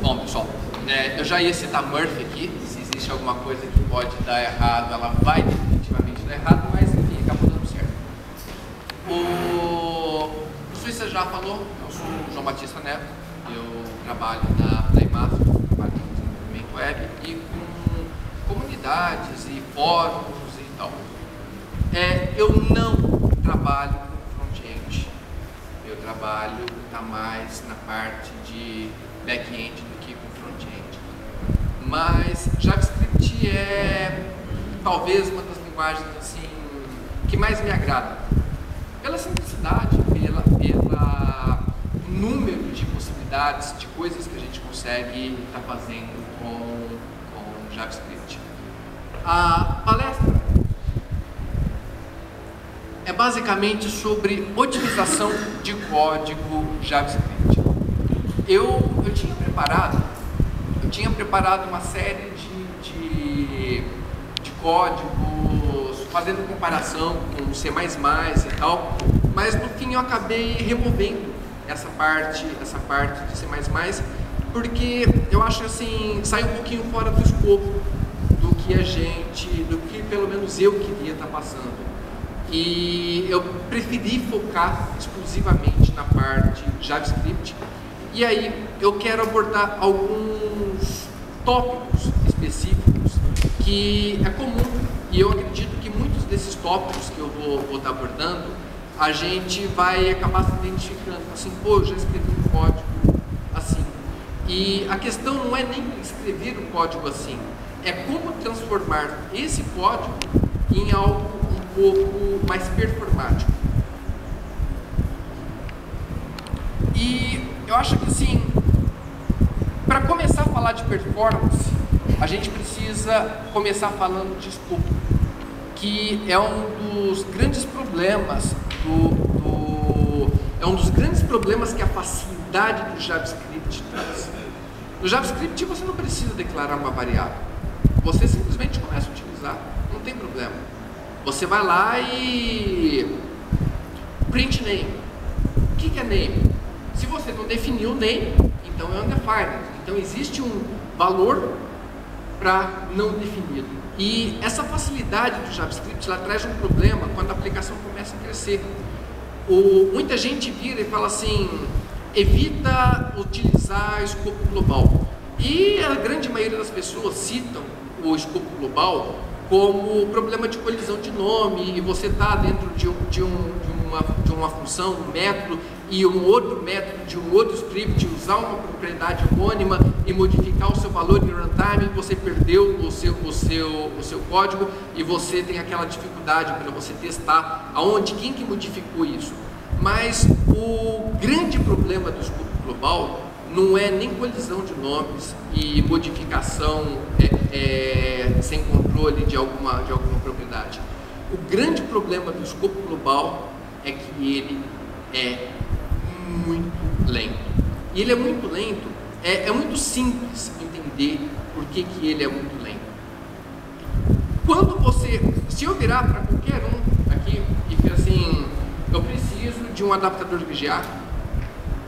Bom, pessoal, eu já ia citar Murphy aqui. Se existe alguma coisa que pode dar errado, ela vai definitivamente dar errado, mas enfim, acabou dando certo. O Suíça já falou, eu sou o João Batista Neto, eu trabalho na IMAF, trabalho com desenvolvimento web e com comunidades e fóruns e tal. Eu não trabalho com front-end, eu trabalho mais na parte de back-end do que com front-end. Mas JavaScript é talvez uma das linguagens assim que mais me agrada. Pela simplicidade, pelo número de possibilidades, de coisas que a gente consegue estar fazendo com JavaScript. A palestra é basicamente sobre otimização de código JavaScript. Eu tinha preparado uma série de códigos, fazendo comparação com C++ e tal, mas no fim eu acabei removendo essa parte de C++, porque eu acho assim, sai um pouquinho fora do escopo do que pelo menos eu queria estar passando. E eu preferi focar exclusivamente na parte JavaScript. E aí eu quero abordar alguns tópicos específicos que é comum, e eu acredito que muitos desses tópicos que eu vou estar abordando, a gente vai acabar se identificando, assim, pô, eu já escrevi um código assim. E a questão não é nem escrever um código assim, é como transformar esse código em algo um pouco mais performático. E eu acho que assim, para começar a falar de performance, a gente precisa começar falando de escopo, que é um dos grandes problemas é um dos grandes problemas que a facilidade do JavaScript traz. No JavaScript você não precisa declarar uma variável, você simplesmente começa a utilizar, não tem problema. Você vai lá e print name. O que é name? Se você não definiu o name, então é undefined. Então existe um valor para não definido. E essa facilidade do JavaScript, ela traz um problema quando a aplicação começa a crescer. Muita gente vira e fala assim, evita utilizar escopo global. E a grande maioria das pessoas citam o escopo global como problema de colisão de nome, e você está dentro de uma função, um método, e um outro método de um outro script, usar uma propriedade homônima e modificar o seu valor em runtime, você perdeu o seu código e você tem aquela dificuldade para você testar quem que modificou isso. Mas o grande problema do escopo global não é nem colisão de nomes e modificação sem controle de alguma propriedade. O grande problema do escopo global é que ele é muito lento. E ele é muito lento, é muito simples entender por que ele é muito lento. Se eu virar para qualquer um aqui e dizer assim, eu preciso de um adaptador VGA,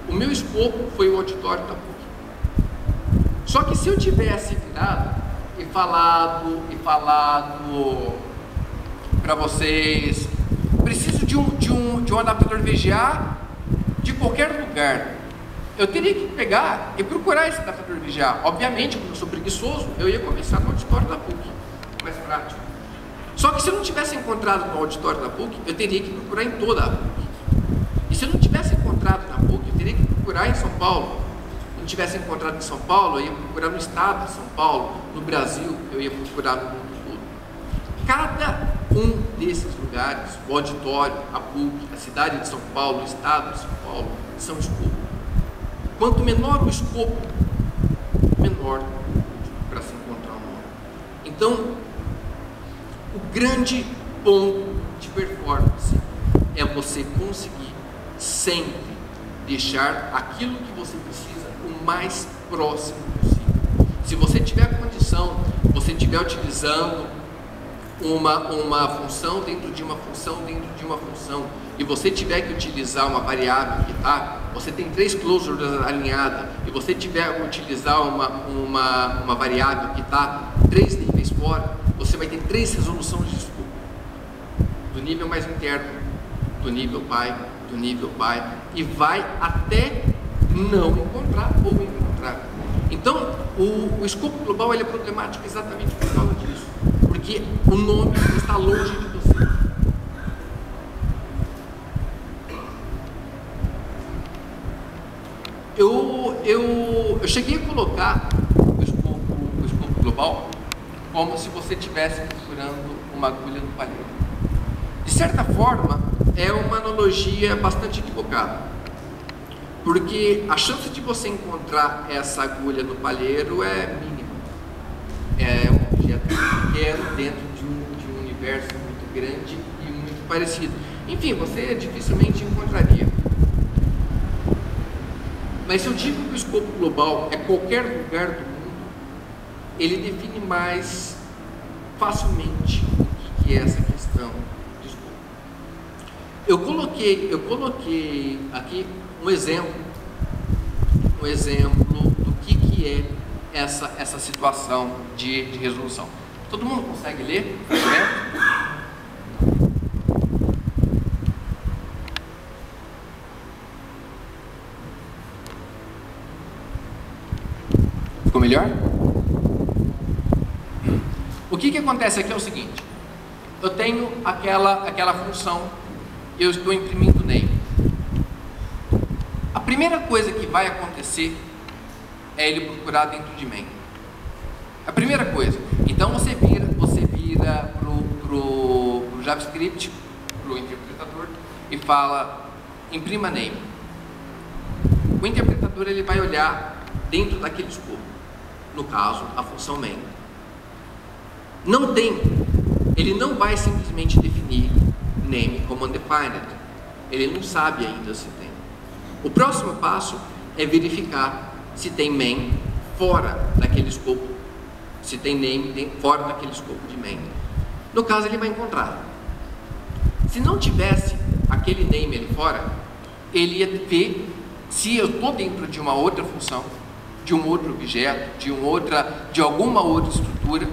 o meu escopo foi o auditório da PUC. Só que se eu tivesse virado e falado para vocês, preciso de um adaptador VGA de qualquer lugar, eu teria que pegar e procurar esse adaptador VGA. Obviamente, como eu sou preguiçoso, eu ia começar no auditório da PUC, mais prático. Só que se eu não tivesse encontrado no auditório da PUC, eu teria que procurar em toda a PUC. E se eu não tivesse encontrado na PUC, eu teria que procurar em São Paulo. Se eu não tivesse encontrado em São Paulo, eu ia procurar no estado de São Paulo. No Brasil, eu ia procurar no mundo todo. Cada um desses lugares, o auditório, a PUC, a cidade de São Paulo, o estado de São Paulo, são escopo. Quanto menor o escopo, menor para se encontrar um nome. Então, o grande ponto de performance é você conseguir sempre deixar aquilo que você precisa o mais próximo possível. Se você tiver condição, você estiver utilizando uma função dentro de uma função dentro de uma função, e você tiver que utilizar uma variável que você tem 3 closures alinhadas, e você tiver que utilizar uma variável que está 3 níveis fora, você vai ter 3 resoluções de escopo, do nível mais interno, do nível pai, e vai até não encontrar ou encontrar. Então, o escopo global ele é problemático exatamente por causa disso, porque o nome está longe de você. Eu cheguei a colocar o escopo global como se você estivesse procurando uma agulha no palheiro. De certa forma, é uma analogia bastante equivocada, porque a chance de você encontrar essa agulha no palheiro é mínima. É um objeto pequeno dentro de um universo muito grande e muito parecido. Enfim, você dificilmente encontraria. Mas se eu digo que o escopo global é qualquer lugar do mundo, ele define mais facilmente o que é essa questão de escopo. Eu coloquei aqui um exemplo do que é essa situação de resolução. Todo mundo consegue ler? Ficou melhor? O que acontece aqui é o seguinte: eu tenho aquela função, eu estou imprimindo name. A primeira coisa que vai acontecer é ele procurar dentro de main. A primeira coisa. Então você vira pro JavaScript, pro interpretador, e fala imprima name. O interpretador ele vai olhar dentro daquele escopo, no caso a função main. Ele não vai simplesmente definir name como undefined. Ele não sabe ainda se tem. O próximo passo é verificar se tem main fora daquele escopo, se tem name fora daquele escopo de main. No caso, ele vai encontrar. Se não tivesse aquele name ali fora, ele ia ver se eu estou dentro de uma outra função, de um outro objeto, de alguma outra estrutura,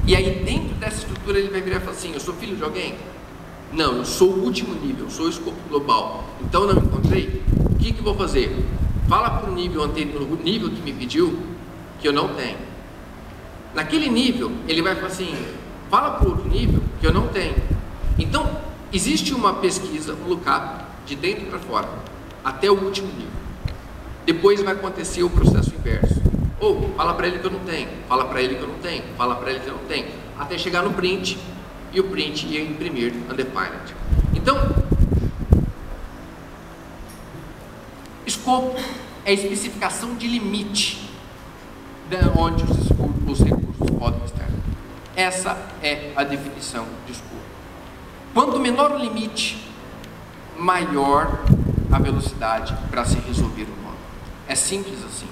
e aí dentro dessa estrutura ele vai virar e falar assim: eu sou filho de alguém? Não, eu sou o último nível, eu sou o escopo global, então não encontrei. O que eu vou fazer? Fala para o nível anterior, o nível que me pediu, que eu não tenho. Naquele nível, ele vai falar assim: fala para o outro nível que eu não tenho. Então, existe uma pesquisa, um lookup, de dentro para fora, até o último nível. Depois vai acontecer o processo inverso. Ou, fala para ele que eu não tenho, fala para ele que eu não tenho, fala para ele que eu não tenho, até chegar no print, e o print ia imprimir undefined. Então, escopo é a especificação de limite de onde os recursos podem estar. Essa é a definição de escopo. Quanto menor o limite, maior a velocidade para se resolver o nó. É simples assim.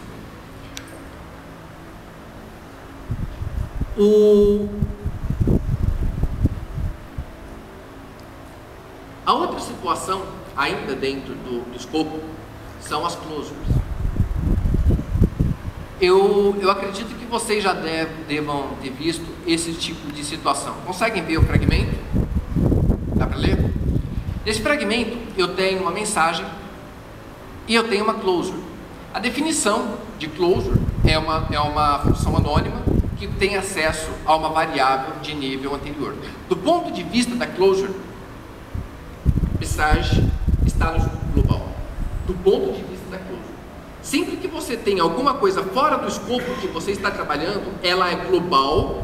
A outra situação, ainda dentro do escopo, são as closures. Eu acredito que vocês já devam ter visto esse tipo de situação. Conseguem ver o fragmento? Dá para ler? Nesse fragmento eu tenho uma mensagem e eu tenho uma closure. A definição de closure é uma função anônima que tem acesso a uma variável de nível anterior. Do ponto de vista da closure, mensagem está no escopo global. Do ponto de vista da closure, sempre que você tem alguma coisa fora do escopo que você está trabalhando, ela é global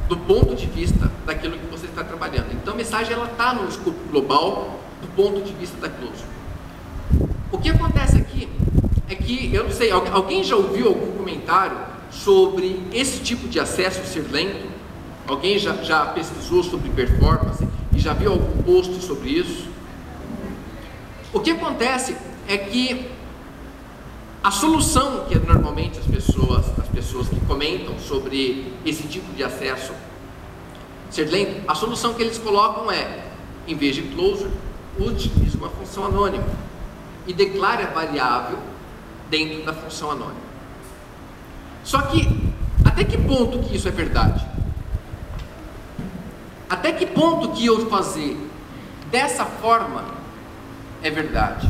do ponto de vista daquilo que você está trabalhando. Então a mensagem ela está no escopo global do ponto de vista da closure. O que acontece aqui é que, eu não sei, alguém já ouviu algum comentário sobre esse tipo de acesso ser lento? Alguém já pesquisou sobre performance e já viu algum post sobre isso? O que acontece é que a solução que normalmente as pessoas que comentam sobre esse tipo de acesso ser lento, a solução que eles colocam é, em vez de closure, utilize uma função anônima e declare a variável dentro da função anônima. Só que, até que ponto que isso é verdade? Até que ponto que eu fazer dessa forma é verdade?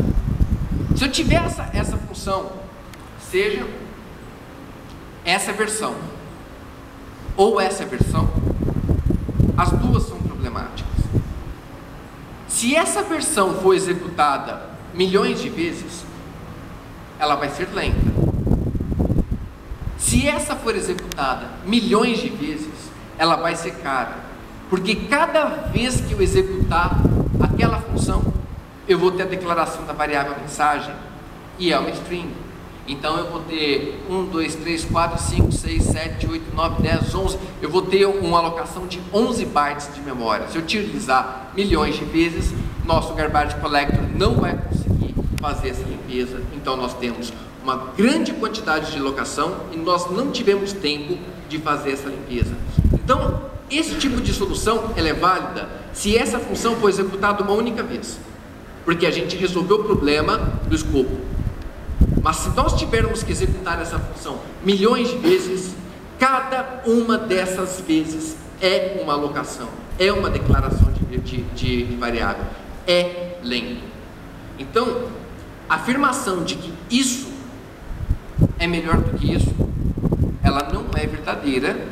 Se eu tiver essa função, seja essa versão ou essa versão, as duas são problemáticas. Se essa versão for executada milhões de vezes, ela vai ser lenta. Se essa for executada milhões de vezes, ela vai ser cara, porque cada vez que eu executar aquela função, eu vou ter a declaração da variável mensagem e é uma string. Então eu vou ter 1, 2, 3, 4, 5, 6, 7, 8, 9, 10, 11. Eu vou ter uma alocação de 11 bytes de memória. Se eu utilizar milhões de vezes, nosso garbage collector não vai conseguir fazer essa limpeza. Então nós temos uma grande quantidade de locação e nós não tivemos tempo de fazer essa limpeza. Então esse tipo de solução ela é válida se essa função for executada uma única vez, porque a gente resolveu o problema do escopo. Mas se nós tivermos que executar essa função milhões de vezes, cada uma dessas vezes é uma alocação, é uma declaração de variável, é lento. Então, a afirmação de que isso é melhor do que isso, ela não é verdadeira,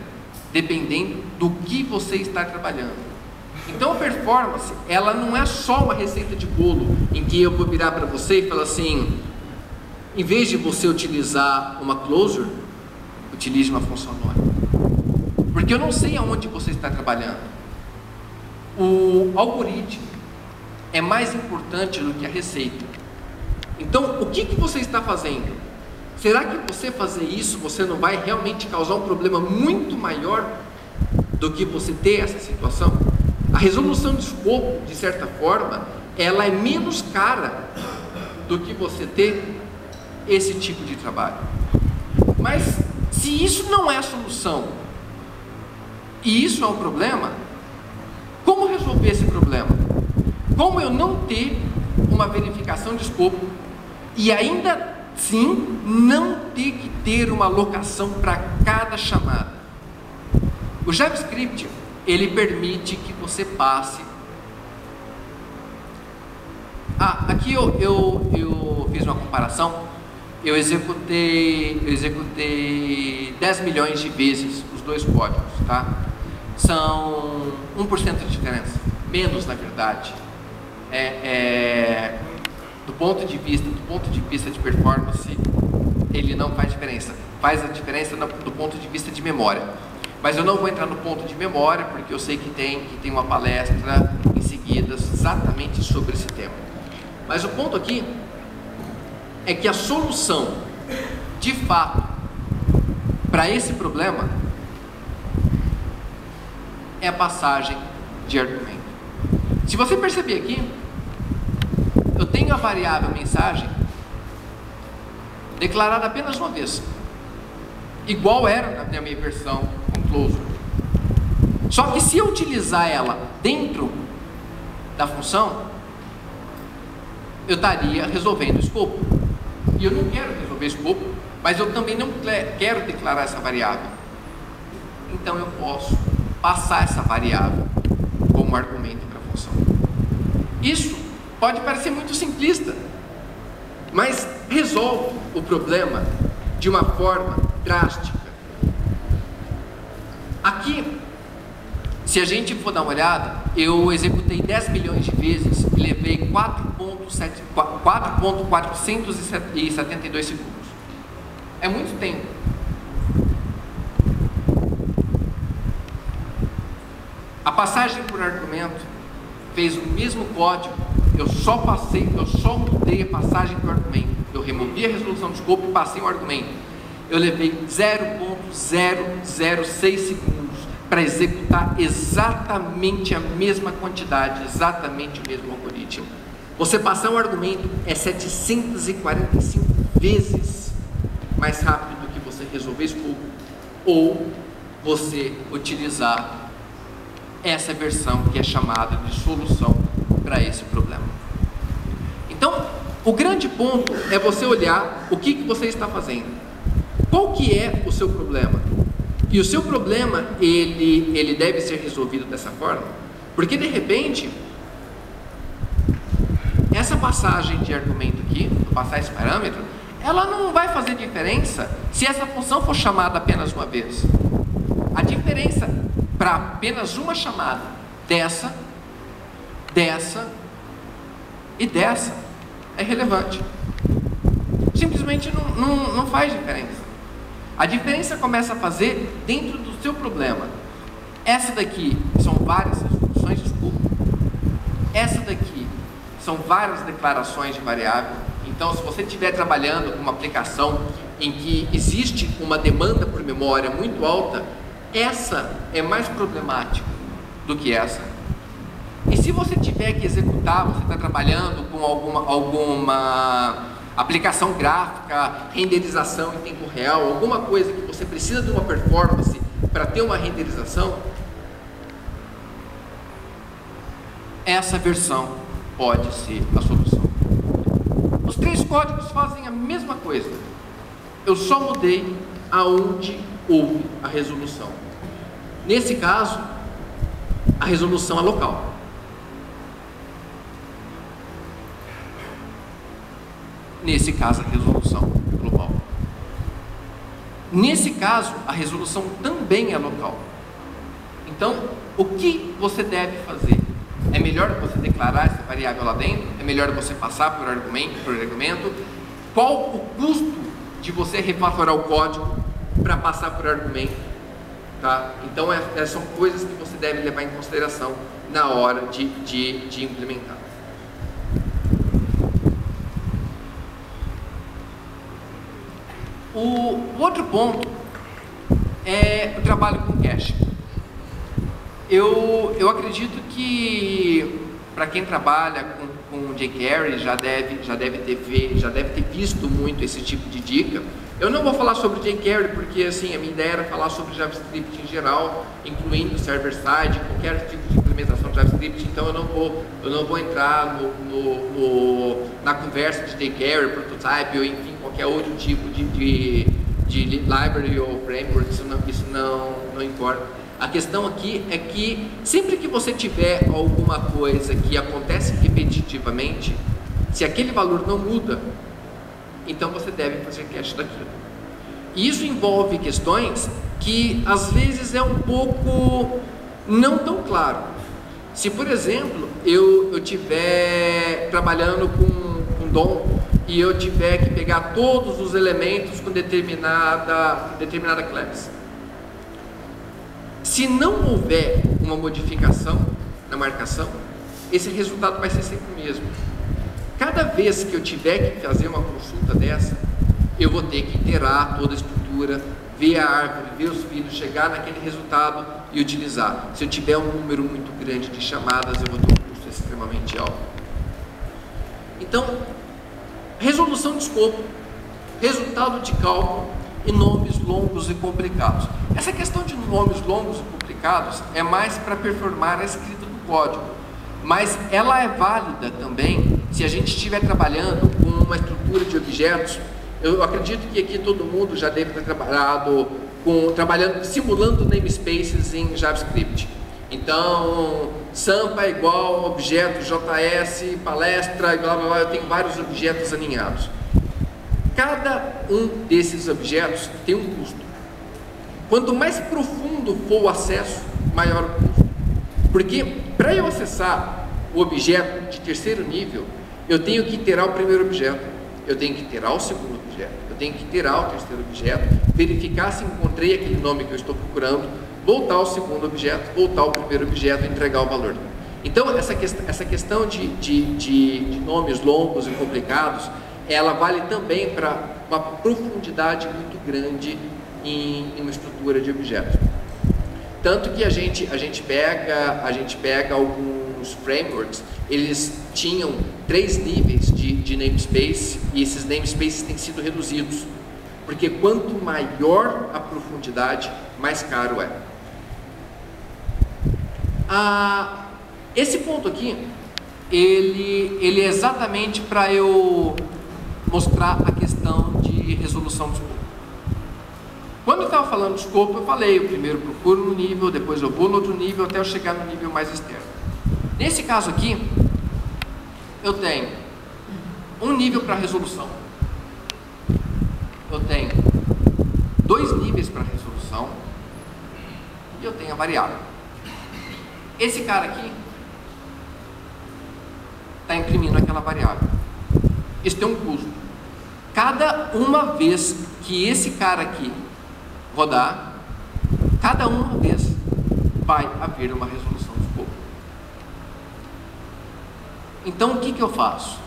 dependendo do que você está trabalhando. Então a performance, ela não é só uma receita de bolo, em que eu vou virar para você e falar assim, em vez de você utilizar uma closure, utilize uma função anônima. Porque eu não sei aonde você está trabalhando. O algoritmo é mais importante do que a receita. Então, o que você está fazendo? Será que você fazer isso, você não vai realmente causar um problema muito maior do que você ter essa situação? A resolução de escopo, de certa forma, ela é menos cara do que você ter esse tipo de trabalho. Mas se isso não é a solução e isso é um problema, como resolver esse problema? Como eu não ter uma verificação de escopo e ainda sim não ter que ter uma alocação para cada chamada? O JavaScript, ele permite que você passe. Aqui eu fiz uma comparação. Eu executei 10 milhões de vezes os dois códigos, tá? São 1% de diferença, menos na verdade. Do ponto de vista de performance, ele não faz diferença. Faz a diferença do ponto de vista de memória. Mas eu não vou entrar no ponto de memória, porque eu sei que tem uma palestra em seguida exatamente sobre esse tema. Mas o ponto aqui é que a solução, de fato, para esse problema é a passagem de argumento. Se você perceber aqui, eu tenho a variável mensagem declarada apenas uma vez, igual era na minha versão com closure. Só que se eu utilizar ela dentro da função, eu estaria resolvendo o escopo. E eu não quero resolver escopo, mas eu também não quero declarar essa variável. Então eu posso passar essa variável como argumento para a função. Isso pode parecer muito simplista, mas resolve o problema de uma forma drástica. Aqui, se a gente for dar uma olhada, eu executei 10 milhões de vezes e levei 4.472 segundos. É muito tempo. A passagem por argumento fez o mesmo código. Eu só mudei a passagem por argumento. Eu removi a resolução de escopo e passei um argumento. Eu levei 0.006 segundos para executar exatamente a mesma quantidade, exatamente o mesmo algoritmo. Você passar um argumento é 745 vezes mais rápido do que você resolver escopo ou você utilizar essa é a versão que é chamada de solução para esse problema. Então, o grande ponto é você olhar o que você está fazendo. Qual que é o seu problema? E o seu problema, ele deve ser resolvido dessa forma, porque de repente, essa passagem de argumento aqui, passar esse parâmetro, ela não vai fazer diferença se essa função for chamada apenas uma vez. A diferença para apenas uma chamada dessa e dessa é relevante. Simplesmente não faz diferença. A diferença começa a fazer dentro do seu problema. Essa daqui são várias resoluções, desculpa. Essa daqui são várias declarações de variável. Então, se você estiver trabalhando com uma aplicação em que existe uma demanda por memória muito alta, essa é mais problemática do que essa. E se você tiver que executar, você está trabalhando com alguma aplicação gráfica, renderização em tempo real, alguma coisa que você precisa de uma performance para ter uma renderização, essa versão pode ser a solução. Os três códigos fazem a mesma coisa. Eu só mudei aonde houve a resolução. Nesse caso, a resolução é local. Nesse caso, a resolução global. Nesse caso, a resolução também é local. Então, o que você deve fazer? É melhor você declarar essa variável lá dentro? É melhor você passar por argumento? Qual o custo de você refatorar o código para passar por argumento? Tá? Então, essas são coisas que você deve levar em consideração na hora de implementar. O outro ponto é o trabalho com cache. Eu acredito que para quem trabalha com jQuery já deve ter visto muito esse tipo de dica. Eu não vou falar sobre jQuery porque assim a minha ideia era falar sobre JavaScript em geral, incluindo server-side, qualquer tipo de implementação de JavaScript. Então eu não vou entrar na conversa de jQuery, prototype ou enfim qualquer outro tipo de library ou framework. Isso não importa. A questão aqui é que sempre que você tiver alguma coisa que acontece repetitivamente, se aquele valor não muda, então você deve fazer cache daquilo. E isso envolve questões que às vezes é um pouco não tão claro. Se por exemplo eu estiver trabalhando com DOM e eu tiver que pegar todos os elementos com determinada classe, se não houver uma modificação na marcação, esse resultado vai ser sempre o mesmo. Cada vez que eu tiver que fazer uma consulta dessa, eu vou ter que iterar toda a estrutura, ver a árvore, ver os filhos, chegar naquele resultado e utilizar. Se eu tiver um número muito grande de chamadas, eu vou ter um custo extremamente alto. Então, resolução de escopo, resultado de cálculo e nomes longos e complicados. Essa questão de nomes longos e complicados é mais para performar a escrita do código, mas ela é válida também se a gente estiver trabalhando com uma estrutura de objetos. Eu acredito que aqui todo mundo já deve ter simulando namespaces em JavaScript. Então, Sampa é igual objeto JS, palestra, blá, blá, blá, eu tenho vários objetos alinhados. Cada um desses objetos tem um custo. Quanto mais profundo for o acesso, maior o custo. Porque para eu acessar o objeto de terceiro nível, eu tenho que iterar o primeiro objeto, eu tenho que iterar o segundo objeto, eu tenho que iterar o terceiro objeto, verificar se encontrei aquele nome que eu estou procurando, voltar ao segundo objeto, voltar ao primeiro objeto e entregar o valor. Então, essa questão de nomes longos e complicados, ela vale também para uma profundidade muito grande em uma estrutura de objetos. Tanto que a gente pega alguns frameworks, eles tinham 3 níveis de namespace e esses namespaces têm sido reduzidos, porque quanto maior a profundidade, mais caro é. Esse ponto aqui, ele é exatamente para eu mostrar a questão de resolução do escopo. Quando eu estava falando do escopo, eu falei, eu primeiro procuro no nível, depois eu vou no outro nível, até eu chegar no nível mais externo. Nesse caso aqui, eu tenho um nível para resolução, eu tenho 2 níveis para resolução, e eu tenho a variável. Esse cara aqui está imprimindo aquela variável. Isso tem um custo. Cada uma vez que esse cara aqui rodar, cada uma vez vai haver uma resolução de escopo. Então o que eu faço?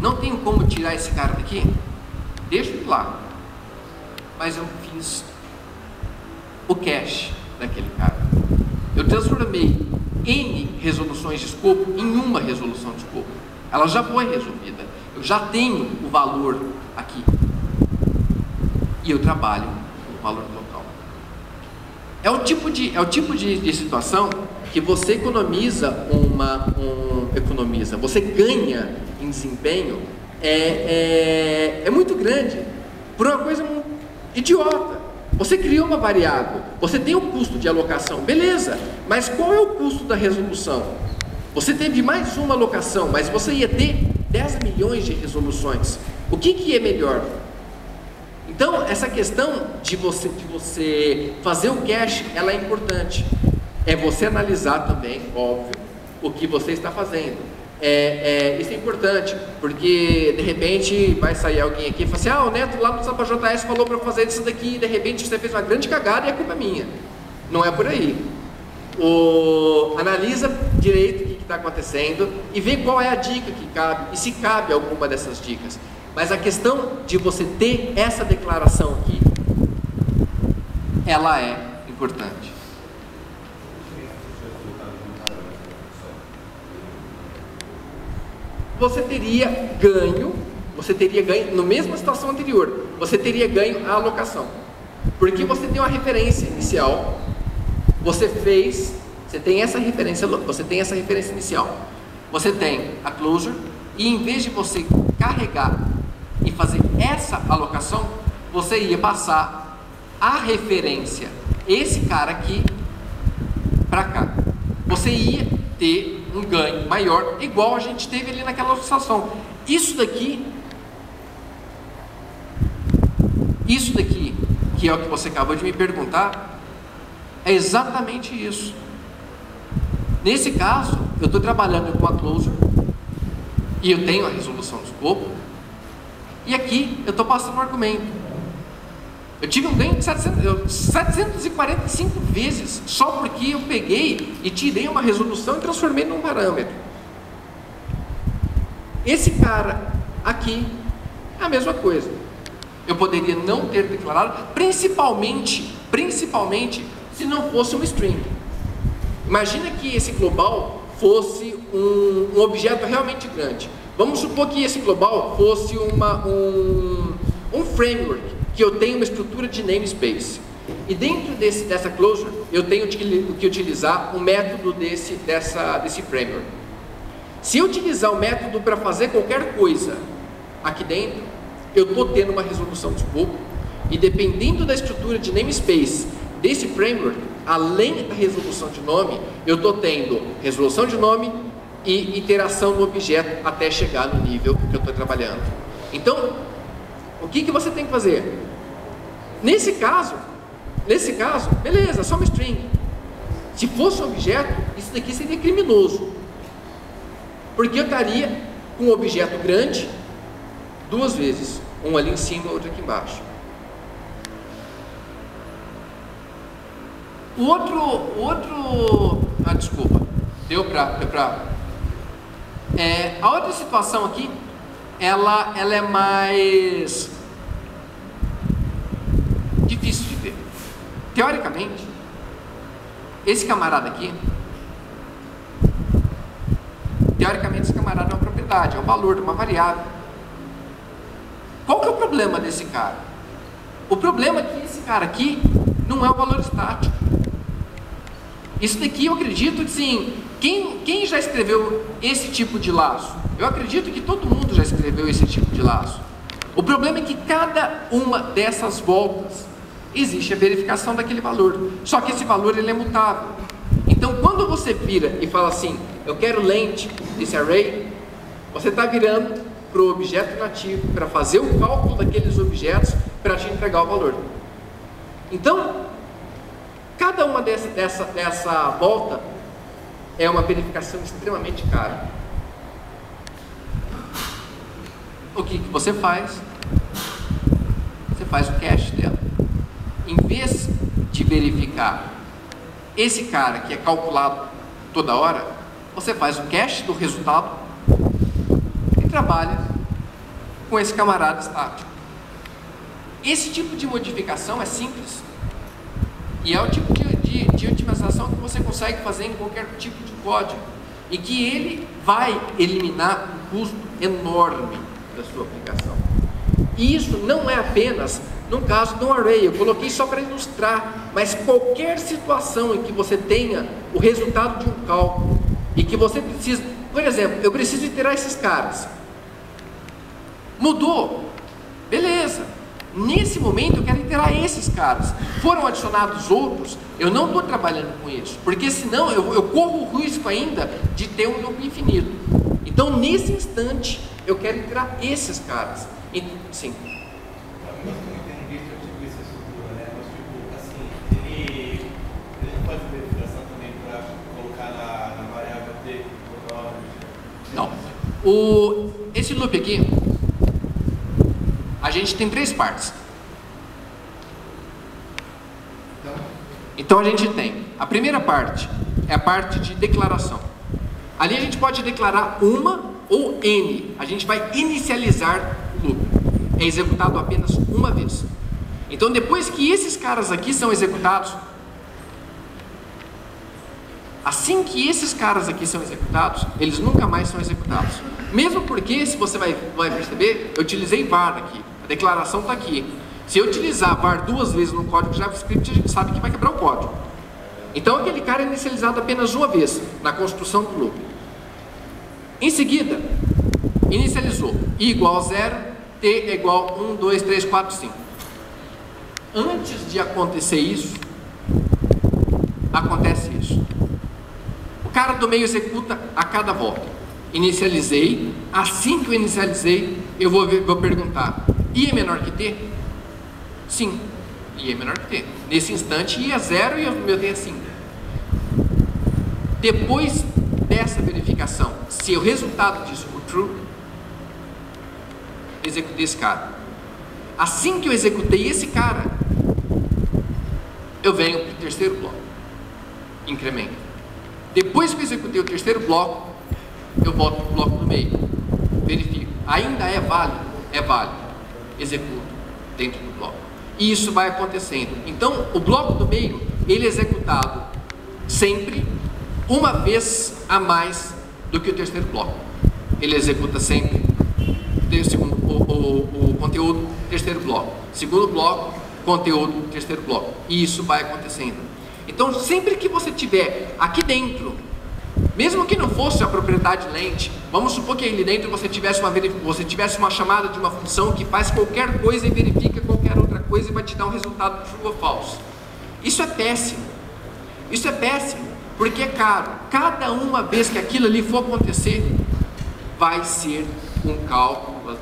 Não tenho como tirar esse cara daqui? Deixo ele lá. Mas eu fiz o cache daquele cara. Eu transformei N resoluções de escopo em uma resolução de escopo. Ela já foi resolvida. Eu já tenho o valor aqui. E eu trabalho com o valor local. É o tipo de situação que você você ganha em desempenho é muito grande por uma coisa idiota. Você criou uma variável, você tem um custo de alocação, beleza, mas qual é o custo da resolução? Você teve mais uma alocação, mas você ia ter 10 milhões de resoluções. O que é melhor? Então, essa questão de você fazer o cache, ela é importante. É você analisar também, óbvio, o que você está fazendo. Isso é importante, porque de repente vai sair alguém aqui e falar assim, o Neto lá no Sampa JS falou para fazer isso daqui, e de repente você fez uma grande cagada e a culpa é minha. Não é por aí. Analisa direito o que está acontecendo e vê qual é a dica que cabe, e se cabe alguma dessas dicas. Mas a questão de você ter essa declaração aqui, ela é importante. Você teria ganho na mesma situação anterior, você teria ganho a alocação, porque você tem uma referência inicial, você tem essa referência inicial, você tem a closure, e em vez de você carregar e fazer essa alocação, você ia passar a referência, esse cara aqui, para cá. Você ia ter um ganho maior, igual a gente teve ali naquela situação. Isso daqui, que é o que você acabou de me perguntar, é exatamente isso. Nesse caso, eu estou trabalhando com a closure, e eu tenho a resolução do escopo, e aqui eu estou passando um argumento. Eu tive um ganho de 745 vezes, só porque eu peguei e tirei uma resolução e transformei num parâmetro. Esse cara aqui é a mesma coisa. Eu poderia não ter declarado, principalmente se não fosse um string. Imagina que esse global fosse um objeto realmente grande. Vamos supor que esse global fosse um framework, que eu tenho uma estrutura de namespace. E dentro dessa closure, eu tenho que utilizar um método desse framework. Se eu utilizar o método para fazer qualquer coisa aqui dentro, eu estou tendo uma resolução de escopo, e dependendo da estrutura de namespace desse framework, além da resolução de nome, eu estou tendo resolução de nome e iteração no objeto até chegar no nível que eu estou trabalhando. Então, o que você tem que fazer? Nesse caso, beleza, só uma string. Se fosse um objeto, isso daqui seria criminoso, porque eu estaria com um objeto grande 2 vezes, um ali em cima, outro aqui embaixo. Desculpa, deu para a outra situação aqui, ela é mais difícil de ver. Teoricamente, esse camarada aqui, é uma propriedade, é um valor de uma variável. Qual que é o problema desse cara? O problema é que esse cara aqui não é um valor estático. Isso daqui eu acredito que sim. Quem já escreveu esse tipo de laço? Eu acredito que todo mundo já escreveu esse tipo de laço. O problema é que cada uma dessas voltas existe a verificação daquele valor. Só que esse valor ele é mutável. Então quando você vira e fala assim, eu quero lente desse array, você está virando para o objeto nativo para fazer o cálculo daqueles objetos para te entregar o valor. Então, cada uma dessa volta é uma verificação extremamente cara. O que você faz? Você faz o cache dela. Em vez de verificar esse cara que é calculado toda hora, você faz o cache do resultado e trabalha com esse camarada estático. Esse tipo de modificação é simples e é o tipo de otimização que você consegue fazer em qualquer tipo de código e que ele vai eliminar um custo enorme da sua aplicação. E isso não é apenas no caso de um array, eu coloquei só para ilustrar, mas qualquer situação em que você tenha o resultado de um cálculo e que você precisa, por exemplo, eu preciso iterar esses caras. Mudou? Beleza. Nesse momento eu quero iterar esses caras. Foram adicionados outros, eu não estou trabalhando com isso, porque senão eu corro o risco ainda de ter um loop infinito. Então nesse instante eu quero iterar esses caras. Sim. Não. Esse loop aqui, a gente tem três partes. Então a gente tem, a primeira parte é a parte de declaração. Ali a gente pode declarar uma ou N. A gente vai inicializar o loop. É executado apenas uma vez. Então depois que esses caras aqui são executados, assim que esses caras aqui são executados, eles nunca mais são executados. Mesmo porque, se você vai perceber, eu utilizei var aqui. A declaração está aqui. Se eu utilizar var duas vezes no código JavaScript, a gente sabe que vai quebrar o código. Então aquele cara é inicializado apenas uma vez na construção do loop. Em seguida, inicializou I igual a 0, T é igual a 1, 2, 3, 4, 5. Antes de acontecer isso, acontece isso. O cara do meio executa a cada volta. Inicializei, assim que eu inicializei, eu vou perguntar, I é menor que T? Sim, I é menor que T. Nesse instante, I é 0 e o meu T é 5. Depois dessa verificação, se o resultado disso for true, executei esse cara. Assim que eu executei esse cara, eu venho para o terceiro bloco, incremento. Depois que eu executei o terceiro bloco, eu volto para o bloco do meio, verifico, ainda é válido? É válido, executo dentro do bloco. E isso vai acontecendo. Então, o bloco do meio, ele é executado sempre uma vez a mais do que o terceiro bloco. Ele executa sempre o conteúdo, terceiro bloco. Segundo bloco, conteúdo, terceiro bloco. E isso vai acontecendo. Então, sempre que você tiver aqui dentro, mesmo que não fosse a propriedade lente, vamos supor que ali dentro você tivesse uma chamada de uma função que faz qualquer coisa e verifica qualquer outra coisa e vai te dar um resultado true ou falso. Isso é péssimo. Isso é péssimo, porque é caro. Cada uma vez que aquilo ali for acontecer, vai ser um cálculo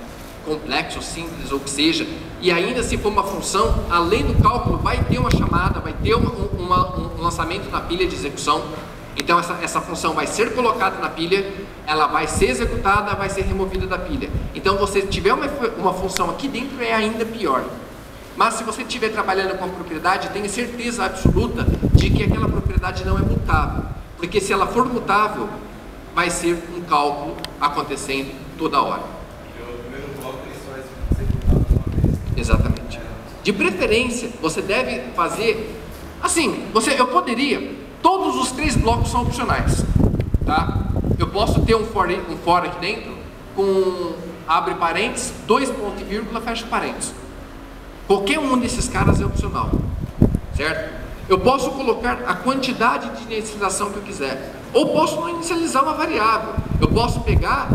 complexo, simples, ou que seja, e ainda se for uma função, além do cálculo, vai ter uma chamada, vai ter um lançamento na pilha de execução. Então essa função vai ser colocada na pilha, ela vai ser executada, vai ser removida da pilha. Então você tiver uma função aqui dentro, é ainda pior. Mas se você estiver trabalhando com a propriedade, tenha certeza absoluta de que aquela propriedade não é mutável. Porque se ela for mutável, vai ser um cálculo acontecendo toda hora. Exatamente. De preferência, você deve fazer assim, eu poderia, todos os três blocos são opcionais, tá? Eu posso ter um for aqui dentro com abre parênteses, 2 ponto e vírgula, fecha parênteses. Qualquer um desses caras é opcional, certo? Eu posso colocar a quantidade de inicialização que eu quiser. Ou posso não inicializar uma variável. Eu posso pegar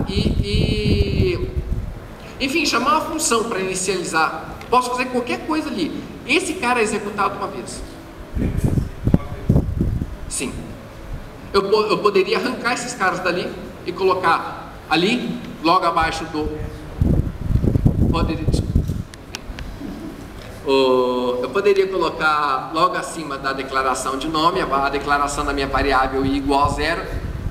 enfim, chamar uma função para inicializar. Posso fazer qualquer coisa ali. Esse cara é executado uma vez. Sim. Eu poderia arrancar esses caras dali e colocar ali, logo abaixo do... Eu poderia colocar logo acima da declaração de nome, a declaração da minha variável i igual a 0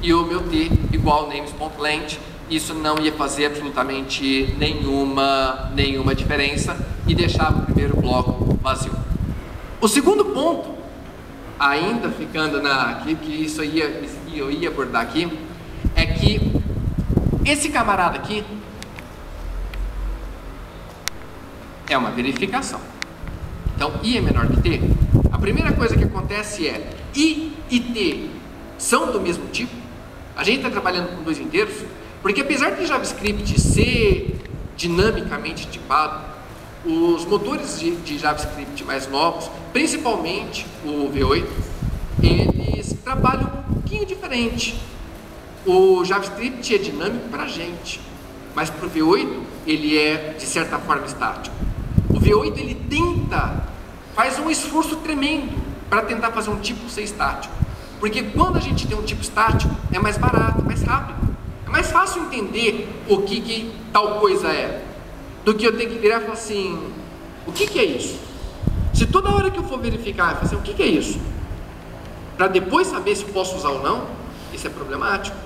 e o meu t igual names.length. Isso não ia fazer absolutamente nenhuma diferença e deixava o primeiro bloco vazio. O segundo ponto, ainda ficando que isso eu ia abordar aqui, é que esse camarada aqui é uma verificação. Então, i é menor que t. A primeira coisa que acontece é i e t são do mesmo tipo. A gente está trabalhando com dois inteiros, porque apesar de JavaScript ser dinamicamente tipado, os motores de JavaScript mais novos, principalmente o V8, eles trabalham um pouquinho diferente. O JavaScript é dinâmico para a gente, mas para o V8 ele é de certa forma estático. O V8 ele faz um esforço tremendo para tentar fazer um tipo ser estático, porque quando a gente tem um tipo estático é mais barato, mais rápido. É mais fácil entender o que tal coisa é, do que eu ter que virar e falar assim, o que é isso? Se toda hora que eu for verificar, eu falar assim, o que é isso? Para depois saber se eu posso usar ou não, isso é problemático.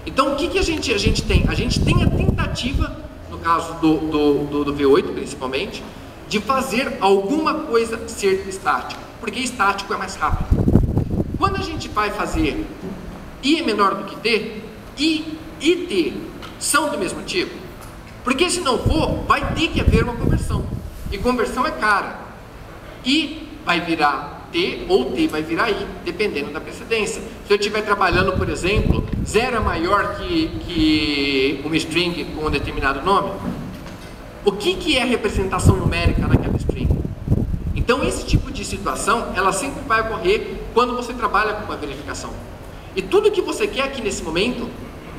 Então o que a gente tem? A gente tem a tentativa, no caso do V8 principalmente, de fazer alguma coisa ser estático, porque estático é mais rápido. Quando a gente vai fazer i é menor do que t, i e t são do mesmo tipo? Porque se não for, vai ter que haver uma conversão. E conversão é cara. I vai virar t ou t vai virar i, dependendo da precedência. Se eu estiver trabalhando, por exemplo, 0 é maior que uma string com um determinado nome, o que é a representação numérica naquela string? Então esse tipo de situação, ela sempre vai ocorrer quando você trabalha com uma verificação. E tudo que você quer aqui nesse momento,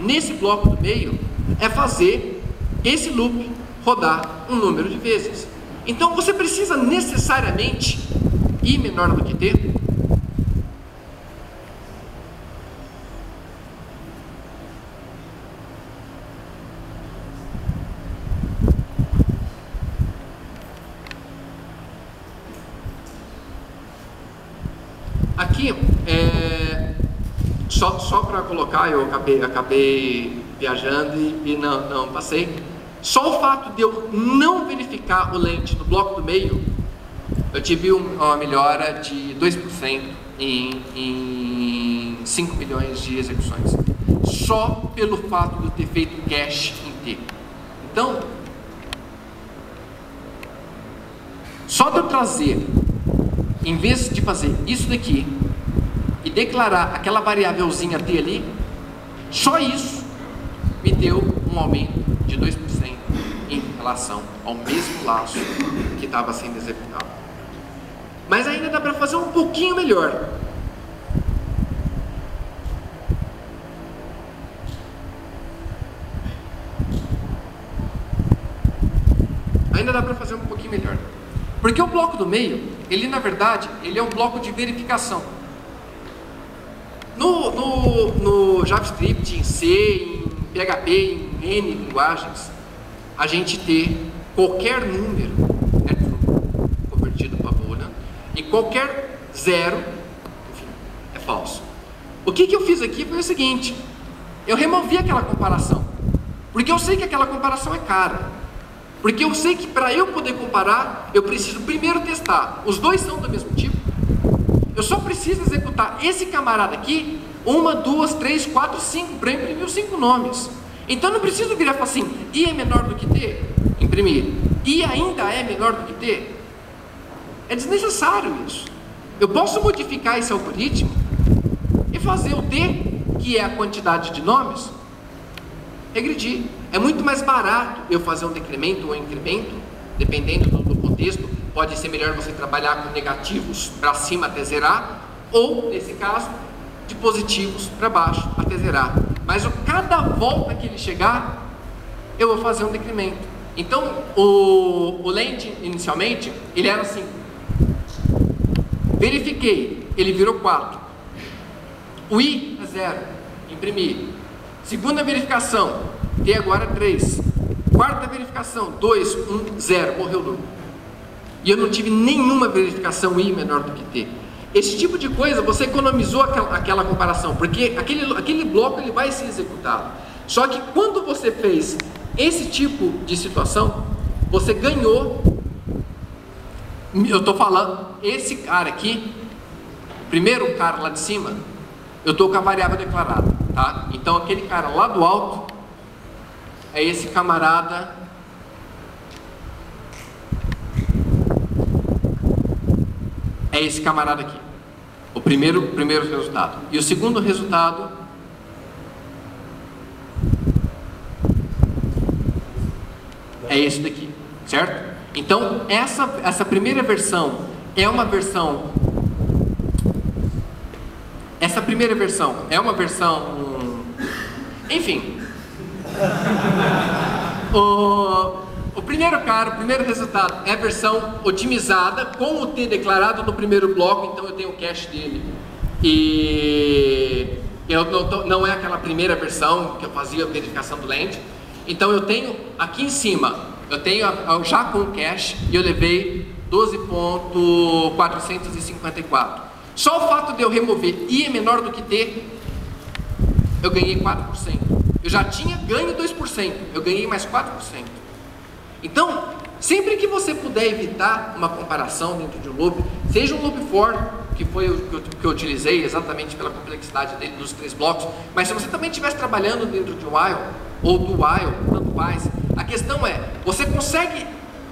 nesse bloco do meio, é fazer esse loop rodar um número de vezes. Então você precisa necessariamente i menor do que t. Aqui, só para colocar, eu acabei viajando e não passei. Só o fato de eu não verificar o length no bloco do meio, eu tive uma melhora de 2% em 5 milhões de execuções. Só pelo fato de eu ter feito um cache em T. Então, só de eu trazer, em vez de fazer isso daqui e declarar aquela variávelzinha T ali, só isso me deu um aumento de 2% em relação ao mesmo laço que estava sendo executado. Mas ainda dá para fazer um pouquinho melhor. Ainda dá para fazer um pouquinho melhor. Porque o bloco do meio, ele na verdade, ele é um bloco de verificação. No JavaScript, em C, em PHP, em N linguagens, a gente tem qualquer número é true, convertido para boolean, e qualquer zero, enfim, é falso. O que eu fiz aqui foi o seguinte: eu removi aquela comparação, porque eu sei que aquela comparação é cara. Porque eu sei que para eu poder comparar, eu preciso primeiro testar. Os dois são do mesmo tipo. Eu só preciso executar esse camarada aqui, 1, 2, 3, 4, 5, para imprimir os 5 nomes. Então eu não preciso virar e falar assim, i é menor do que t, imprimir. I ainda é menor do que t. É desnecessário isso. Eu posso modificar esse algoritmo e fazer o t, que é a quantidade de nomes, regredir. É muito mais barato eu fazer um decremento ou um incremento, dependendo do contexto, pode ser melhor você trabalhar com negativos para cima até zerar, ou, nesse caso, de positivos para baixo até zerar. Mas cada volta que ele chegar, eu vou fazer um decremento. Então, o lente, inicialmente, ele era assim. Verifiquei, ele virou 4. O I é 0, imprimi. Segunda verificação, T agora 3. Quarta verificação, 2, 1, 0, morreu o loop. E eu não tive nenhuma verificação I menor do que T. Esse tipo de coisa, você economizou aquela comparação, porque aquele bloco ele vai ser executado. Só que quando você fez esse tipo de situação, você ganhou. Eu estou falando, esse cara aqui, o primeiro cara lá de cima, eu estou com a variável declarada, tá? Então aquele cara lá do alto é esse camarada aqui, o primeiro resultado. E o segundo resultado é esse daqui, certo? Então essa primeira versão é uma versão. Essa primeira versão é uma versão, enfim. O primeiro resultado é a versão otimizada com o T declarado no primeiro bloco. Então eu tenho o cache dele e não é aquela primeira versão que eu fazia a verificação do lente. Então eu tenho aqui em cima, eu tenho já com o cache e eu levei 12.454. Só o fato de eu remover I é menor do que T, eu ganhei 4%. Eu já tinha ganho 2%, eu ganhei mais 4%. Então, sempre que você puder evitar uma comparação dentro de um loop, seja um loop for, que foi o que eu utilizei exatamente pela complexidade dele, dos 3 blocos, mas se você também estivesse trabalhando dentro de um while, ou do while, tanto faz, a questão é, você consegue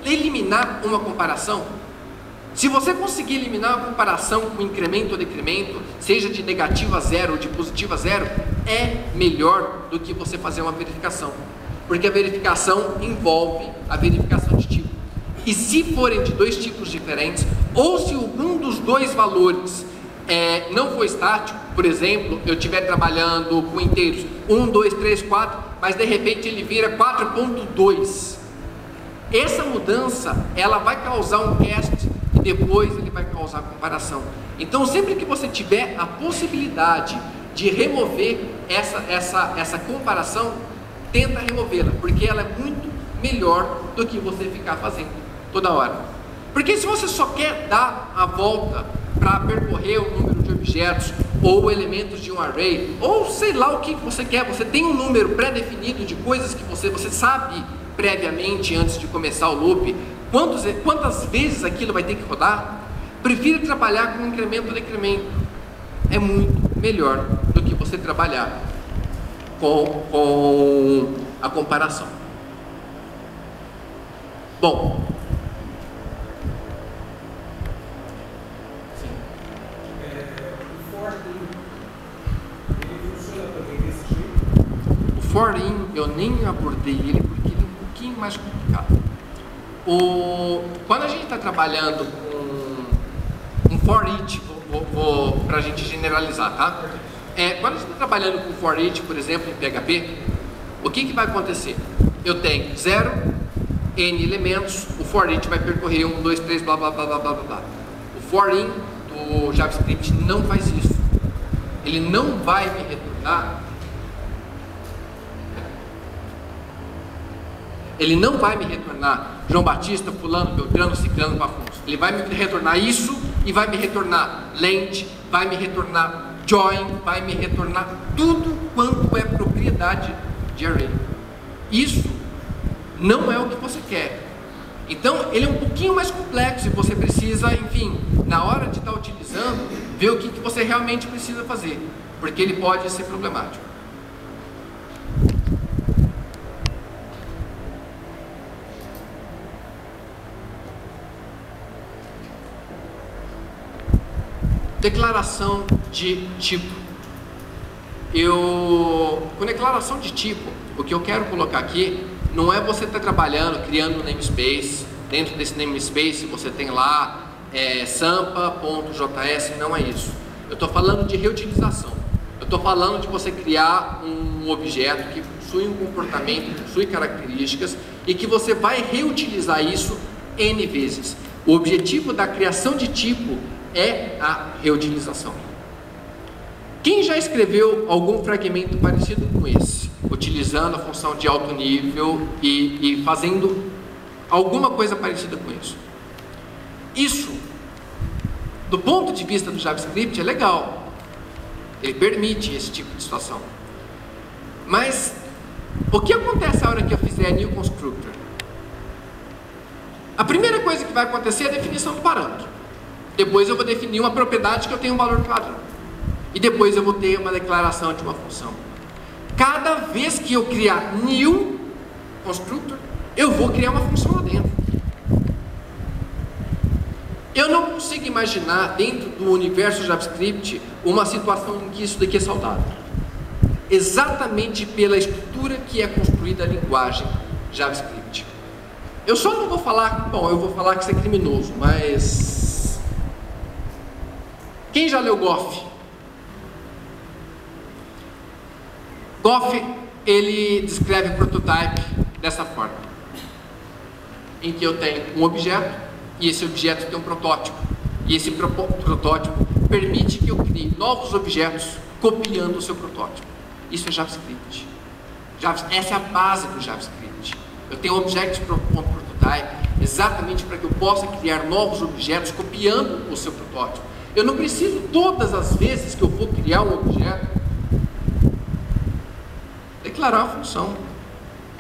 eliminar uma comparação? Se você conseguir eliminar uma comparação com incremento ou decremento, seja de negativo a 0 ou de positivo a 0, é melhor do que você fazer uma verificação. Porque a verificação envolve a verificação de tipo. E se forem de 2 tipos diferentes, ou se algum dos 2 valores não for estático, por exemplo, eu estiver trabalhando com inteiros 1, 2, 3, 4, mas de repente ele vira 4.2. Essa mudança, ela vai causar um cast e depois ele vai causar comparação. Então, sempre que você tiver a possibilidade de remover essa comparação, tenta removê-la, porque ela é muito melhor do que você ficar fazendo toda hora. Porque se você só quer dar a volta para percorrer o número de objetos ou elementos de um array, ou sei lá o que você quer, você tem um número pré-definido de coisas que você sabe previamente antes de começar o loop, quantas vezes aquilo vai ter que rodar, prefira trabalhar com incremento ou decremento. É muito melhor do que você trabalhar com a comparação. Bom, o for in eu nem abordei ele porque ele é um pouquinho mais complicado. Quando a gente está trabalhando com um for each, para a gente generalizar, tá? Quando a gente está trabalhando com for each, por exemplo, em PHP, o que vai acontecer? Eu tenho 0, n elementos, o for each vai percorrer 1, 2, 3, blá blá blá blá blá blá. O for in do JavaScript não faz isso. Ele não vai me retornar. Ele não vai me retornar João Batista, fulano, Beltrano, Ciclano, Afonso. Ele vai me retornar isso e vai me retornar lente, vai me retornar join, vai me retornar tudo quanto é propriedade de array. Isso não é o que você quer. Então, ele é um pouquinho mais complexo e você precisa, enfim, na hora de estar utilizando, ver o que você realmente precisa fazer, porque ele pode ser problemático. Declaração de tipo. Com declaração de tipo, o que eu quero colocar aqui não é você estar trabalhando, criando um namespace dentro desse namespace você tem lá sampa.js, não é isso. Eu estou falando de reutilização. Eu estou falando de você criar um objeto que possui um comportamento, possui características e que você vai reutilizar isso N vezes. O objetivo da criação de tipo é a reutilização. Quem já escreveu algum fragmento parecido com esse, utilizando a função de alto nível e fazendo alguma coisa parecida com isso? Isso, do ponto de vista do JavaScript, é legal. Ele permite esse tipo de situação. Mas o que acontece na hora que eu fizer new constructor? A primeira coisa que vai acontecer é a definição do parâmetro. Depois eu vou definir uma propriedade que eu tenho um valor padrão. E depois eu vou ter uma declaração de uma função. Cada vez que eu criar new constructor, eu vou criar uma função lá dentro. Eu não consigo imaginar dentro do universo JavaScript uma situação em que isso daqui é saudável. Exatamente pela estrutura que é construída a linguagem JavaScript. Eu só não vou falar, bom, eu vou falar que isso é criminoso, mas... Quem já leu Goff? Goff, ele descreve prototype dessa forma. Em que eu tenho um objeto, e esse objeto tem um protótipo. E esse protótipo permite que eu crie novos objetos copiando o seu protótipo. Isso é JavaScript. Essa é a base do JavaScript. Eu tenho Object.prototype exatamente para que eu possa criar novos objetos copiando o seu protótipo. Eu não preciso todas as vezes que eu for criar um objeto declarar uma função.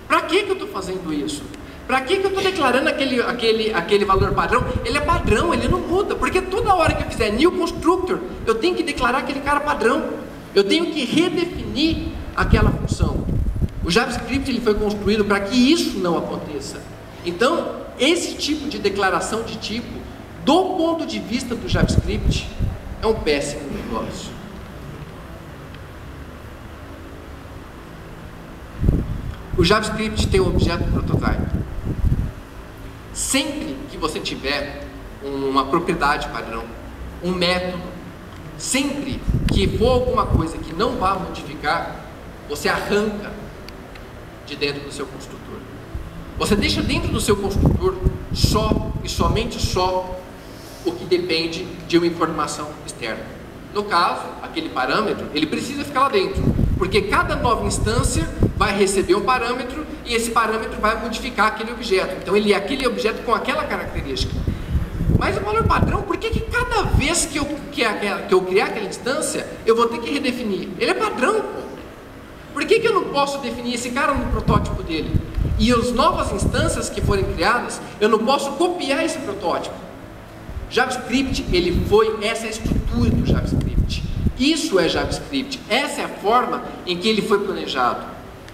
Para que eu estou fazendo isso? Para que eu estou declarando aquele valor padrão? Ele é padrão, ele não muda, porque toda hora que eu fizer new constructor, eu tenho que declarar aquele cara padrão. Eu tenho que redefinir aquela função. O JavaScript ele foi construído para que isso não aconteça. Então, esse tipo de declaração de tipo, do ponto de vista do JavaScript, é um péssimo negócio. O JavaScript tem um objeto prototype. Sempre que você tiver uma propriedade padrão, um método, sempre que for alguma coisa que não vá modificar, você arranca de dentro do seu construtor. Você deixa dentro do seu construtor só e somente só o que depende de uma informação externa. No caso, aquele parâmetro, ele precisa ficar lá dentro, porque cada nova instância vai receber um parâmetro e esse parâmetro vai modificar aquele objeto. Então ele é aquele objeto com aquela característica. Mas o valor padrão, por que cada vez que eu criar aquela instância, eu vou ter que redefinir? Ele é padrão, pô. Por que eu não posso definir esse cara no protótipo dele? E as novas instâncias que forem criadas, eu não posso copiar esse protótipo. JavaScript, essa é a estrutura do JavaScript. Isso é JavaScript. Essa é a forma em que ele foi planejado.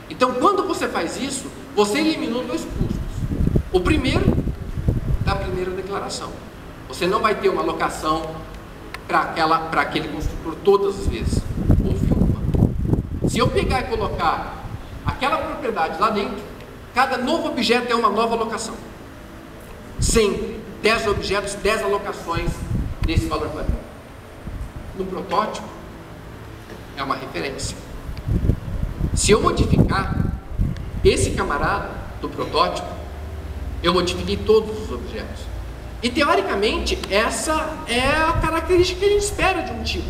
Então, quando você faz isso, você eliminou dois custos. O primeiro, da primeira declaração. Você não vai ter uma alocação para aquele construtor todas as vezes. Houve uma. Se eu pegar e colocar aquela propriedade lá dentro, cada novo objeto é uma nova alocação. Sempre 10 objetos, 10 alocações desse valor padrão. No protótipo, é uma referência. Se eu modificar esse camarada do protótipo, eu modifiquei todos os objetos. E teoricamente, essa é a característica que a gente espera de um tipo.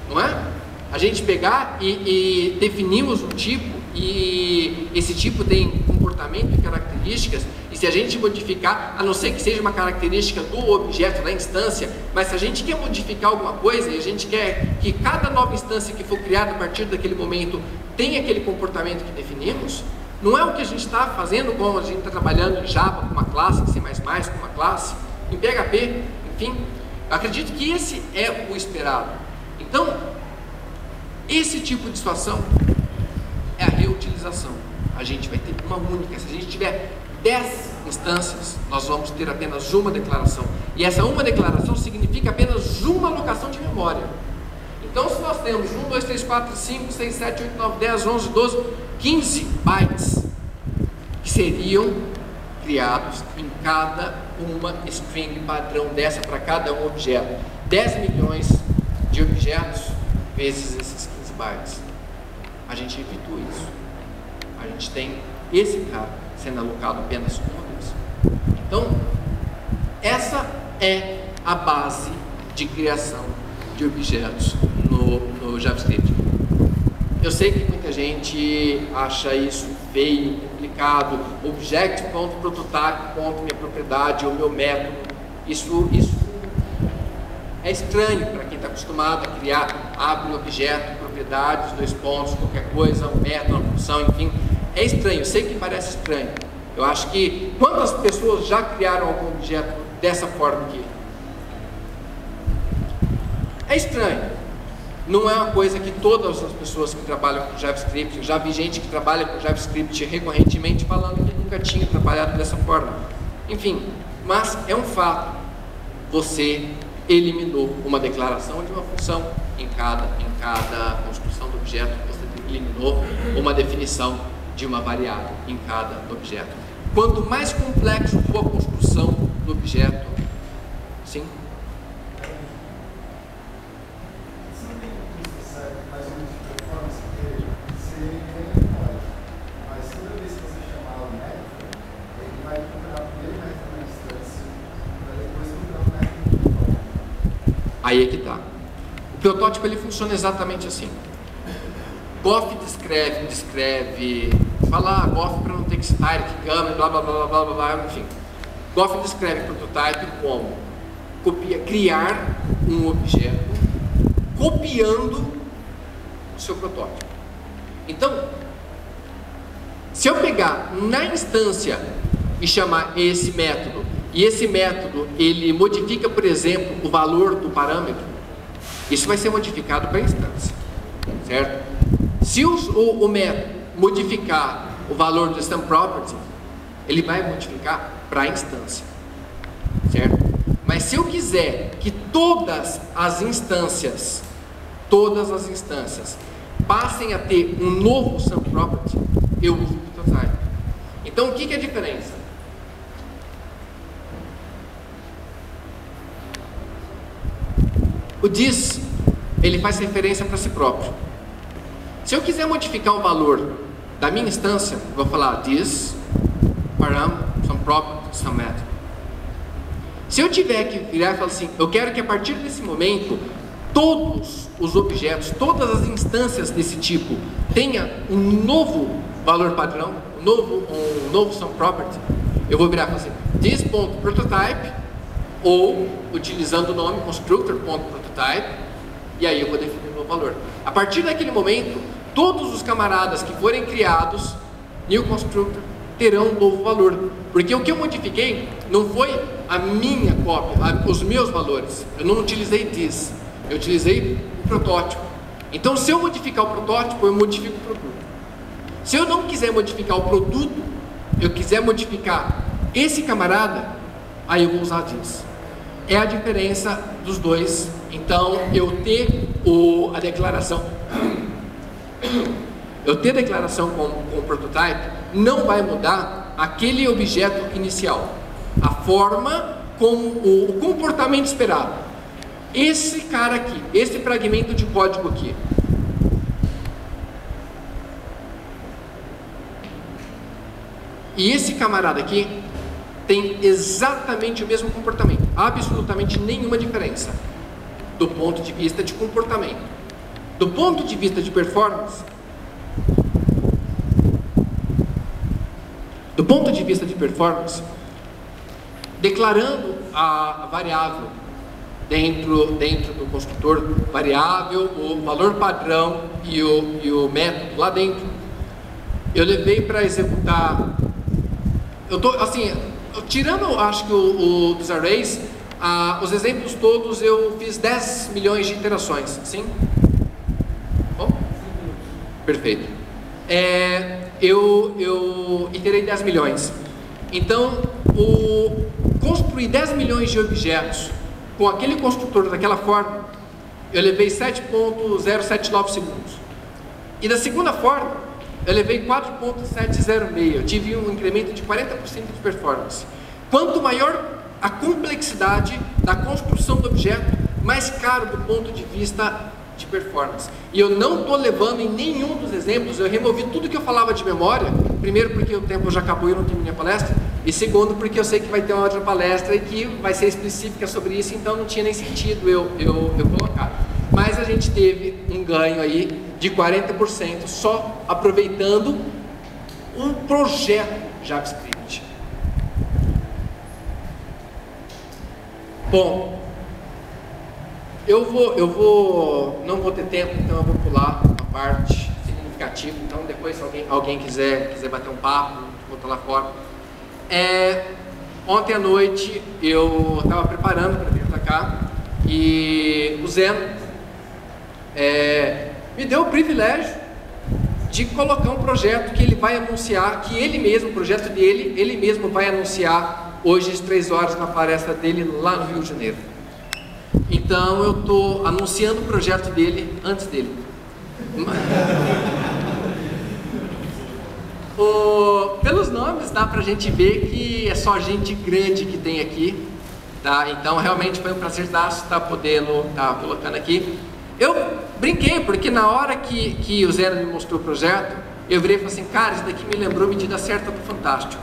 Não é? A gente pegar e definimos um tipo, e esse tipo tem comportamento e características, e se a gente modificar, a não ser que seja uma característica do objeto, da instância, mas se a gente quer modificar alguma coisa e a gente quer que cada nova instância que for criada a partir daquele momento tenha aquele comportamento que definimos, não é o que a gente está fazendo, como a gente está trabalhando em Java com uma classe, em C++ com uma classe, em PHP, enfim. Eu acredito que esse é o esperado. Então, esse tipo de situação é a reutilização. A gente vai ter uma única. Se a gente tiver 10 instâncias, nós vamos ter apenas uma declaração. E essa uma declaração significa apenas uma alocação de memória. Então, se nós temos 1, 2, 3, 4, 5, 6, 7, 8, 9, 10, 11, 12, 15 bytes que seriam criados em cada uma string padrão dessa para cada um objeto. 10 milhões de objetos vezes esses 15 bytes. A gente evitou isso. A gente tem esse cara sendo alocado apenas uma vez. Então, essa é a base de criação de objetos no JavaScript. Eu sei que muita gente acha isso feio, complicado. Object.prototype, minha propriedade, ou meu método. Isso é estranho para quem está acostumado a criar, abre o objeto, propriedades, 2 pontos, qualquer coisa, um método, uma função, enfim. É estranho, eu sei que parece estranho. Eu acho que quantas pessoas já criaram algum objeto dessa forma aqui? É estranho. Não é uma coisa que todas as pessoas que trabalham com JavaScript, eu já vi gente que trabalha com JavaScript recorrentemente falando que nunca tinha trabalhado dessa forma. Enfim, mas é um fato. Você eliminou uma declaração de uma função em cada construção do objeto, você eliminou uma definição de uma variável em cada objeto. Quanto mais complexo for a construção do objeto, sim? Aí é que tá. O protótipo ele funciona exatamente assim. Goff descreve, fala Goff para não ter que citar, que câmera, blá blá blá blá blá blá, enfim. Goff descreve prototype como criar um objeto copiando o seu protótipo. Então, se eu pegar na instância e chamar esse método, e esse método ele modifica, por exemplo, o valor do parâmetro, isso vai ser modificado para a instância, certo? Se o método modificar o valor do stamp property, ele vai modificar para a instância, certo? Mas se eu quiser que todas as instâncias passem a ter um novo stamp property, eu uso o prototype. Então, o que é a diferença? O this, ele faz referência para si próprio. Se eu quiser modificar o valor da minha instância, eu vou falar this, param, some property, some method. Se eu tiver que virar e falar assim, eu quero que a partir desse momento, todos os objetos, todas as instâncias desse tipo, tenha um novo valor padrão, um novo some property, eu vou virar e falar assim, this.prototype, ou utilizando o nome constructor.prototype, e aí eu vou definir o novo valor. A partir daquele momento, todos os camaradas que forem criados, new constructor, terão um novo valor, porque o que eu modifiquei não foi a minha cópia, os meus valores. Eu não utilizei this, eu utilizei o protótipo. Então, se eu modificar o protótipo, eu modifico o produto. Se eu não quiser modificar o produto, eu quiser modificar esse camarada, aí eu vou usar this. É a diferença dos dois. Então, eu ter a declaração com o prototype não vai mudar aquele objeto inicial, a forma como o comportamento esperado. Esse cara aqui, esse fragmento de código aqui, e esse camarada aqui tem exatamente o mesmo comportamento, absolutamente nenhuma diferença do ponto de vista de comportamento. Do ponto de vista de performance, declarando a variável dentro do construtor, variável, o valor padrão e o método lá dentro, eu levei para executar. Eu tô assim, tirando, acho que dos arrays, os exemplos todos eu fiz 10 milhões de iterações, sim? Bom? Perfeito. Eu iterei 10 milhões. Então, construir 10 milhões de objetos com aquele construtor daquela forma, eu levei 7.079 segundos. E da segunda forma, eu levei 4.706, eu tive um incremento de 40% de performance. Quanto maior a complexidade da construção do objeto, mais caro do ponto de vista de performance. E eu não estou levando em nenhum dos exemplos, eu removi tudo que eu falava de memória, primeiro porque o tempo já acabou e eu não terminei a palestra, e segundo porque eu sei que vai ter uma outra palestra e que vai ser específica sobre isso, então não tinha nem sentido eu colocar. Mas a gente teve um ganho aí de 40% só aproveitando um projeto JavaScript. Bom, eu não vou ter tempo, então eu vou pular a parte significativa. Então depois, se alguém quiser bater um papo, vou estar lá fora. Ontem à noite eu estava preparando para vir para cá e o Zeno me deu o privilégio de colocar um projeto que ele vai anunciar, que ele mesmo, o projeto dele, ele mesmo vai anunciar hoje às 3 horas na palestra dele lá no Rio de Janeiro. Então eu estou anunciando o projeto dele antes dele. Pelos nomes dá pra gente ver que é só gente grande que tem aqui, tá? Então realmente foi um prazerzaço estar podendo estar colocando aqui. Eu brinquei, porque na hora que o Zeno me mostrou o projeto, eu virei e falei assim, cara, isso daqui me lembrou Medida Certa do Fantástico.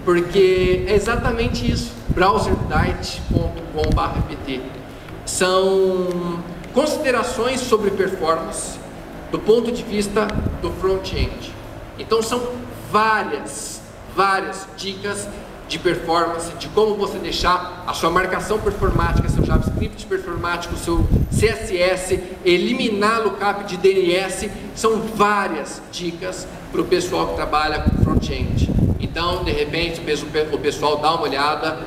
Porque é exatamente isso, browserdiet.com/pt. São considerações sobre performance do ponto de vista do front-end. Então são várias dicas de performance, de como você deixar a sua marcação performática, seu JavaScript performático, seu CSS, eliminar lookup de DNS. São várias dicas para o pessoal que trabalha com front-end. Então, de repente, o pessoal dá uma olhada,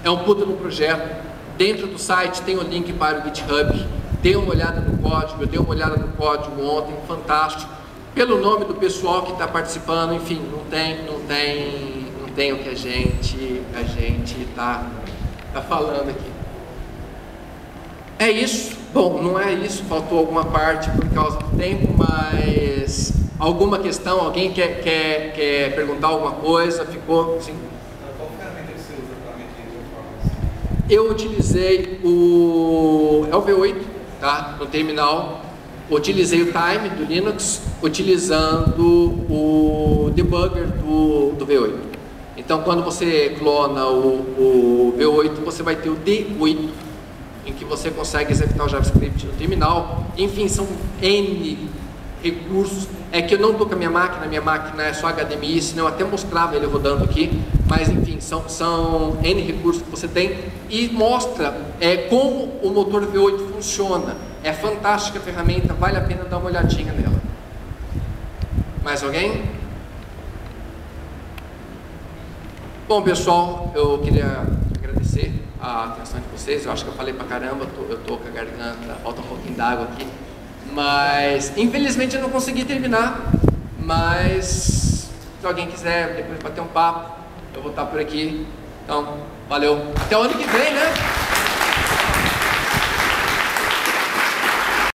é um puta no projeto. Dentro do site tem o link para o GitHub, dê uma olhada no código, eu dei uma olhada no código ontem, fantástico. Pelo nome do pessoal que está participando, enfim, não tem o que a gente está falando aqui. É isso. Bom, não é isso, faltou alguma parte por causa do tempo, mas alguma questão, alguém quer perguntar alguma coisa? Ficou assim? Qual ferramenta que você usa para medir performance? Eu utilizei o V8, tá? No terminal. Utilizei o Time do Linux, utilizando o debugger do V8. Então, quando você clona o V8, você vai ter o D8, em que você consegue executar o JavaScript no terminal. Enfim, são N recursos. É que eu não estou com a minha máquina é só HDMI, senão eu até mostrava ele rodando aqui. Mas enfim, são N recursos que você tem e mostra como o motor V8 funciona. É fantástica a ferramenta, vale a pena dar uma olhadinha nela. Mais alguém? Bom, pessoal, eu queria agradecer a atenção de vocês. Eu acho que eu falei pra caramba, eu tô com a garganta, falta um pouquinho d'água aqui. Mas, infelizmente, eu não consegui terminar. Mas, se alguém quiser depois bater um papo, eu vou estar por aqui. Então, valeu. Até o ano que vem, né?